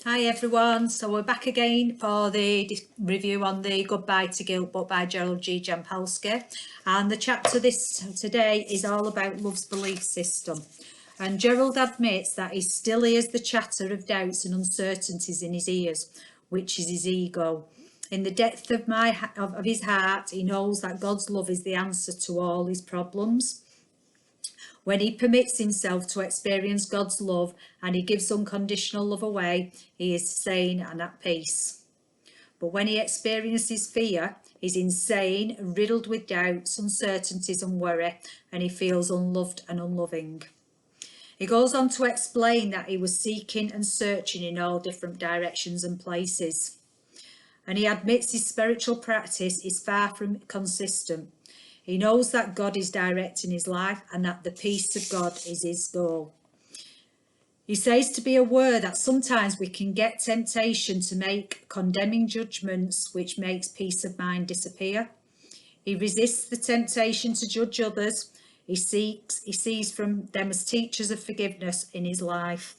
Hi everyone, so we're back again for the review on the Goodbye to Guilt book by Gerald G Jampolsky, and the chapter today is all about love's belief system. And Gerald admits that he still hears the chatter of doubts and uncertainties in his ears, which is his ego. In the depth of his heart, he knows that God's love is the answer to all his problems. When he permits himself to experience God's love and he gives unconditional love away, he is sane and at peace. But when he experiences fear, he's insane, riddled with doubts, uncertainties and worry, and he feels unloved and unloving. He goes on to explain that he was seeking and searching in all different directions and places. And he admits his spiritual practice is far from consistent. He knows that God is directing his life and that the peace of God is his goal. He says to be aware that sometimes we can get temptation to make condemning judgments, which makes peace of mind disappear. He resists the temptation to judge others. He sees from them as teachers of forgiveness in his life.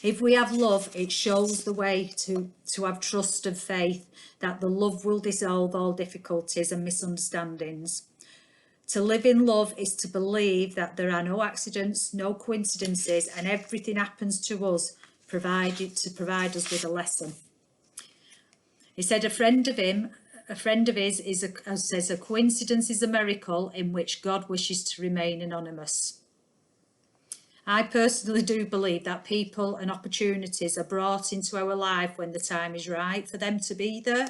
If we have love, it shows the way to have trust and faith that the love will dissolve all difficulties and misunderstandings. To live in love is to believe that there are no accidents, no coincidences, and everything happens to us to provide us with a lesson. He said a friend of his says a coincidence is a miracle in which God wishes to remain anonymous. I personally do believe that people and opportunities are brought into our life when the time is right for them to be there,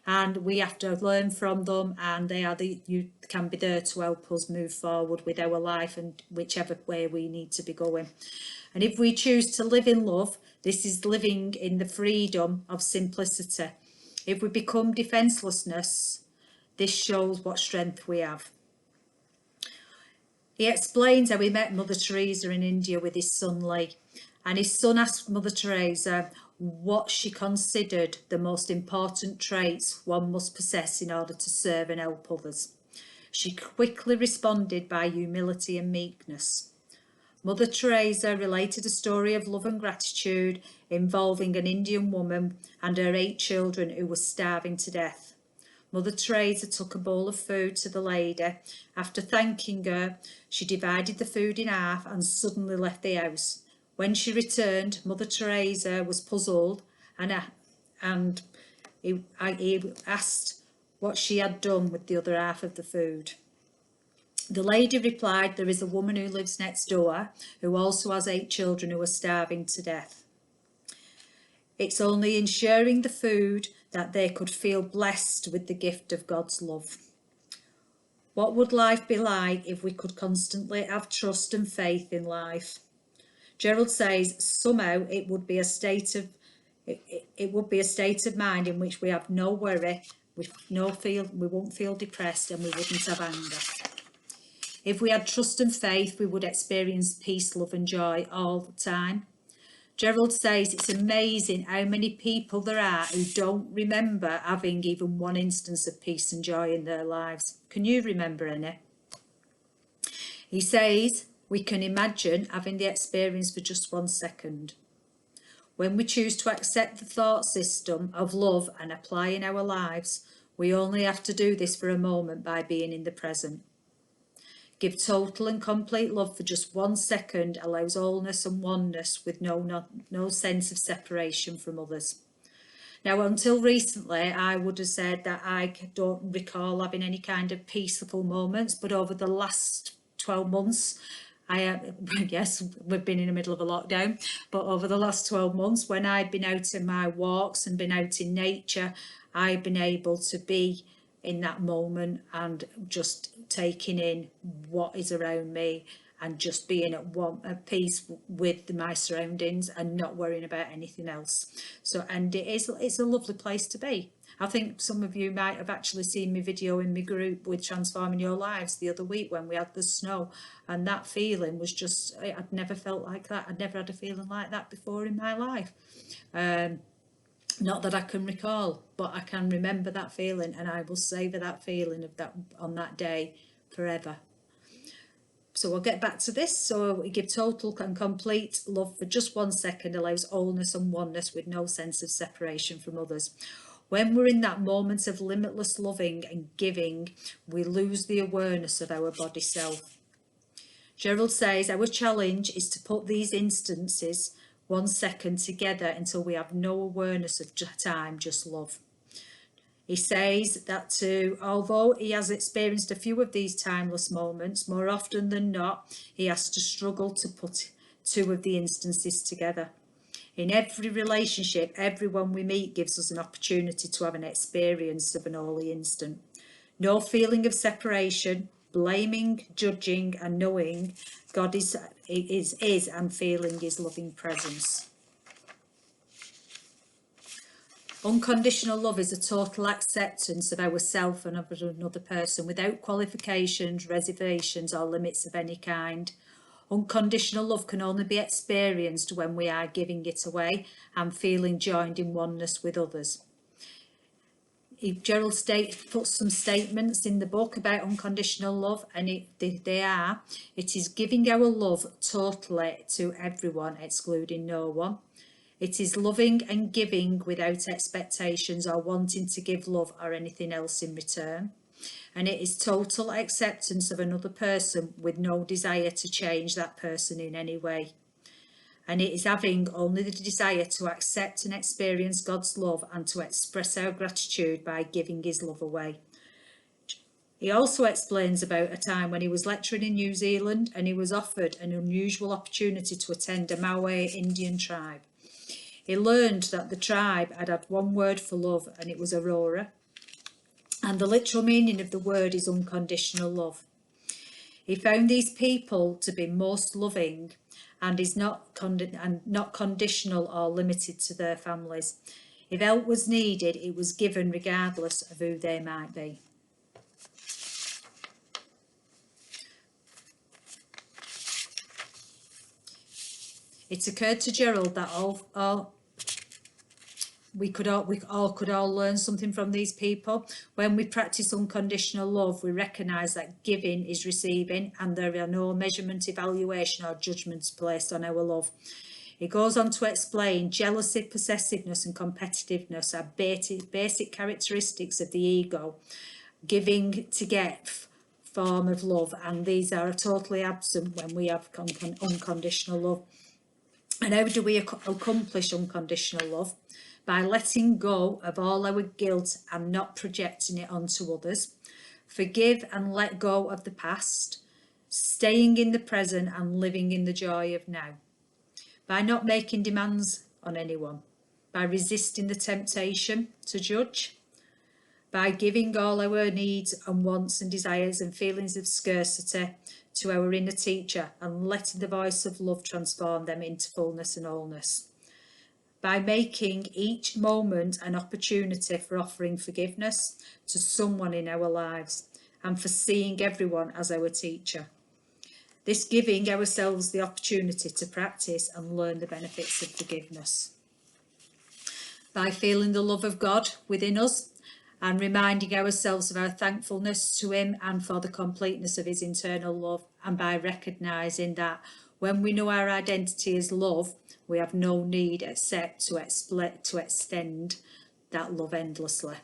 and we have to learn from them, and you can be there to help us move forward with our life and whichever way we need to be going. And if we choose to live in love, this is living in the freedom of simplicity. If we become defencelessness, this shows what strength we have. He explains how he met Mother Teresa in India with his son Lee, and his son asked Mother Teresa what she considered the most important traits one must possess in order to serve and help others. She quickly responded by humility and meekness. Mother Teresa related a story of love and gratitude involving an Indian woman and her 8 children who were starving to death. Mother Teresa took a bowl of food to the lady. After thanking her, she divided the food in half and suddenly left the house. When she returned, Mother Teresa was puzzled and he asked what she had done with the other half of the food. The lady replied, "There is a woman who lives next door who also has 8 children who are starving to death. It's only in sharing the food that they could feel blessed with the gift of God's love." What would life be like if we could constantly have trust and faith in life? Gerald says somehow it would be a state of mind in which we have no worry, we won't feel depressed, and we wouldn't have anger. If we had trust and faith, we would experience peace, love and joy all the time. Gerald says it's amazing how many people there are who don't remember having even one instance of peace and joy in their lives. Can you remember any? He says we can imagine having the experience for just 1 second. When we choose to accept the thought system of love and apply in our lives, we only have to do this for a moment by being in the present. Give total and complete love for just 1 second allows wholeness and oneness with no sense of separation from others. Now, until recently, I would have said that I don't recall having any kind of peaceful moments, but over the last 12 months, yes, we've been in the middle of a lockdown, but over the last 12 months, when I've been out in my walks and been out in nature, I've been able to be in that moment and just taking in what is around me and just being at peace with my surroundings and not worrying about anything else. So, and it's a lovely place to be. I think some of you might have actually seen my video in my group with Transforming Your Lives the other week when we had the snow, and that feeling was just, I'd never felt like that. I'd never had a feeling like that before in my life. Not that I can recall, but I can remember that feeling, and I will savour that feeling of that on that day forever. So we'll get back to this. So we give total and complete love for just 1 second, allows wholeness and oneness with no sense of separation from others. When we're in that moment of limitless loving and giving, we lose the awareness of our body self. Gerald says our challenge is to put these instances 1 second together until we have no awareness of time, just love. He says that although he has experienced a few of these timeless moments, more often than not, he has to struggle to put two of the instances together. In every relationship, everyone we meet gives us an opportunity to have an experience of an holy instant. No feeling of separation, blaming, judging, and knowing God is and feeling his loving presence. Unconditional love is a total acceptance of ourselves and of another person without qualifications, reservations, or limits of any kind. Unconditional love can only be experienced when we are giving it away and feeling joined in oneness with others. Gerald puts some statements in the book about unconditional love, and they are: it is giving our love totally to everyone, excluding no one. It is loving and giving without expectations or wanting to give love or anything else in return. And it is total acceptance of another person with no desire to change that person in any way. And it is having only the desire to accept and experience God's love and to express our gratitude by giving his love away. He also explains about a time when he was lecturing in New Zealand and he was offered an unusual opportunity to attend a Maui Indian tribe. He learned that the tribe had one word for love, and it was Aurora. And the literal meaning of the word is unconditional love. He found these people to be most loving and is not conditional or limited to their families. If help was needed, it was given regardless of who they might be. It occurred to Gerald that we could all learn something from these people. When we practice unconditional love, we recognise that giving is receiving, and there are no measurement, evaluation or judgments placed on our love. He goes on to explain jealousy, possessiveness and competitiveness are basic characteristics of the ego, giving to get form of love, and these are totally absent when we have unconditional love. And how do we accomplish unconditional love? By letting go of all our guilt and not projecting it onto others. Forgive and let go of the past. Staying in the present and living in the joy of now. By not making demands on anyone. By resisting the temptation to judge. By giving all our needs and wants and desires and feelings of scarcity to our inner teacher and letting the voice of love transform them into fullness and wholeness. By making each moment an opportunity for offering forgiveness to someone in our lives and for seeing everyone as our teacher. This giving ourselves the opportunity to practice and learn the benefits of forgiveness. By feeling the love of God within us and reminding ourselves of our thankfulness to him and for the completeness of his internal love, and by recognising that when we know our identity is love, we have no need except to extend that love endlessly.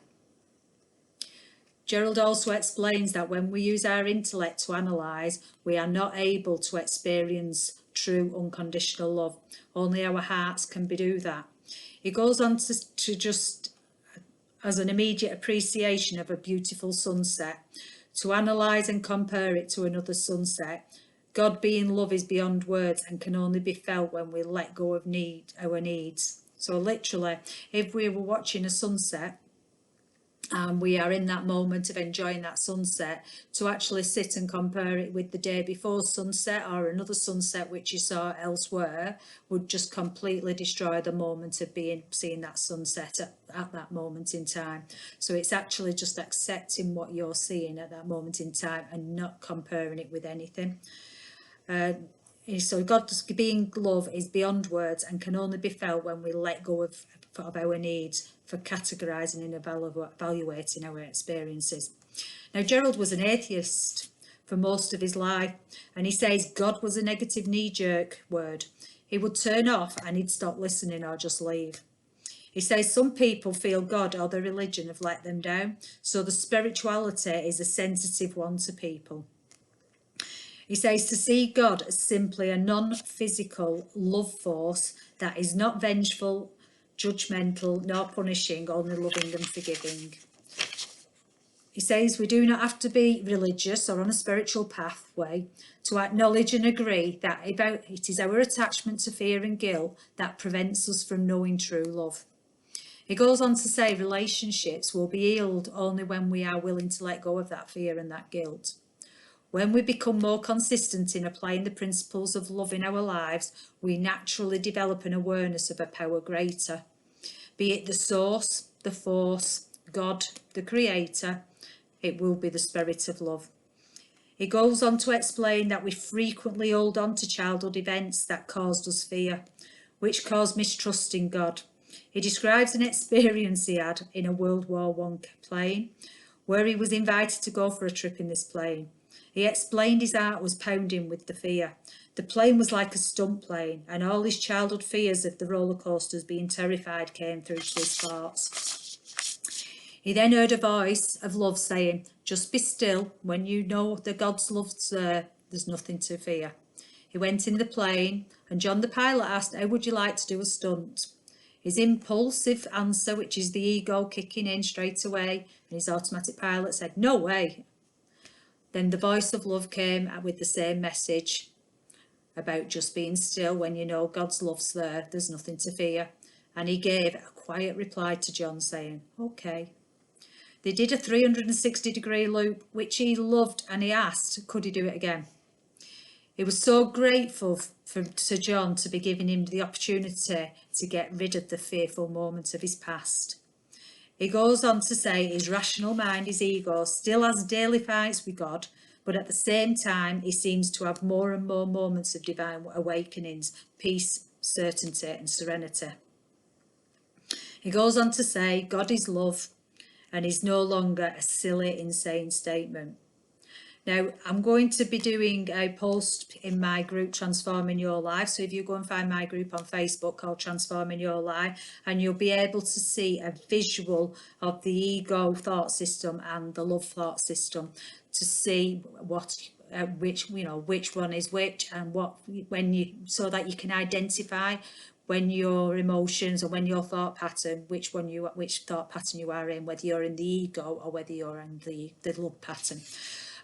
Gerald also explains that when we use our intellect to analyse, we are not able to experience true unconditional love. Only our hearts can do that. He goes on to just, as an immediate appreciation of a beautiful sunset, to analyse and compare it to another sunset. God being love is beyond words and can only be felt when we let go of our needs. So literally, if we were watching a sunset and we are in that moment of enjoying that sunset, to actually sit and compare it with the day before sunset or another sunset which you saw elsewhere would just completely destroy the moment of seeing that sunset at that moment in time. So it's actually just accepting what you're seeing at that moment in time and not comparing it with anything. So God's being love is beyond words and can only be felt when we let go of our needs for categorising and evaluating our experiences. Now, Gerald was an atheist for most of his life. And he says God was a negative knee-jerk word. He would turn off and he'd stop listening or just leave. He says some people feel God or the religion have let them down, so the spirituality is a sensitive one to people. He says to see God as simply a non-physical love force that is not vengeful, judgmental, nor punishing, only loving and forgiving. He says we do not have to be religious or on a spiritual pathway to acknowledge and agree that it is our attachment to fear and guilt that prevents us from knowing true love. He goes on to say relationships will be healed only when we are willing to let go of that fear and that guilt. When we become more consistent in applying the principles of love in our lives, we naturally develop an awareness of a power greater. Be it the source, the force, God, the creator, it will be the spirit of love. He goes on to explain that we frequently hold on to childhood events that caused us fear, which caused mistrust in God. He describes an experience he had in a World War I plane, where he was invited to go for a trip in this plane. He explained his heart was pounding with the fear. The plane was like a stunt plane, and all his childhood fears of the roller coasters being terrified came through to his thoughts. He then heard a voice of love saying, "Just be still. When you know that God's love's there, there's nothing to fear." He went in the plane, and John the pilot asked, "How would you like to do a stunt?" His impulsive answer, which is the ego kicking in straight away, and his automatic pilot said, "No way." Then the voice of love came with the same message about just being still. When you know God's love's there, there's nothing to fear. And he gave a quiet reply to John saying, "Okay." They did a 360-degree loop, which he loved, and he asked, could he do it again? He was so grateful to John to be giving him the opportunity to get rid of the fearful moments of his past. He goes on to say his rational mind, his ego, still has daily fights with God, but at the same time, he seems to have more and more moments of divine awakenings, peace, certainty, and serenity. He goes on to say God is love and is no longer a silly, insane statement. Now, I'm going to be doing a post in my group, Transforming Your Life. So if you go and find my group on Facebook called Transforming Your Life, and you'll be able to see a visual of the ego thought system and the love thought system to see which one is which, and so that you can identify when your emotions or when your thought pattern, which thought pattern you are in, whether you're in the ego or whether you're in the love pattern.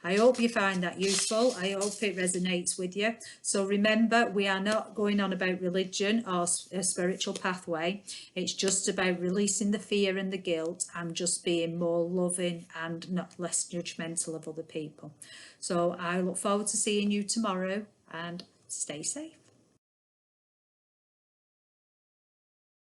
I hope you find that useful. I hope it resonates with you. So remember, we are not going on about religion or a spiritual pathway. It's just about releasing the fear and the guilt and just being more loving and less judgmental of other people. So I look forward to seeing you tomorrow, and stay safe.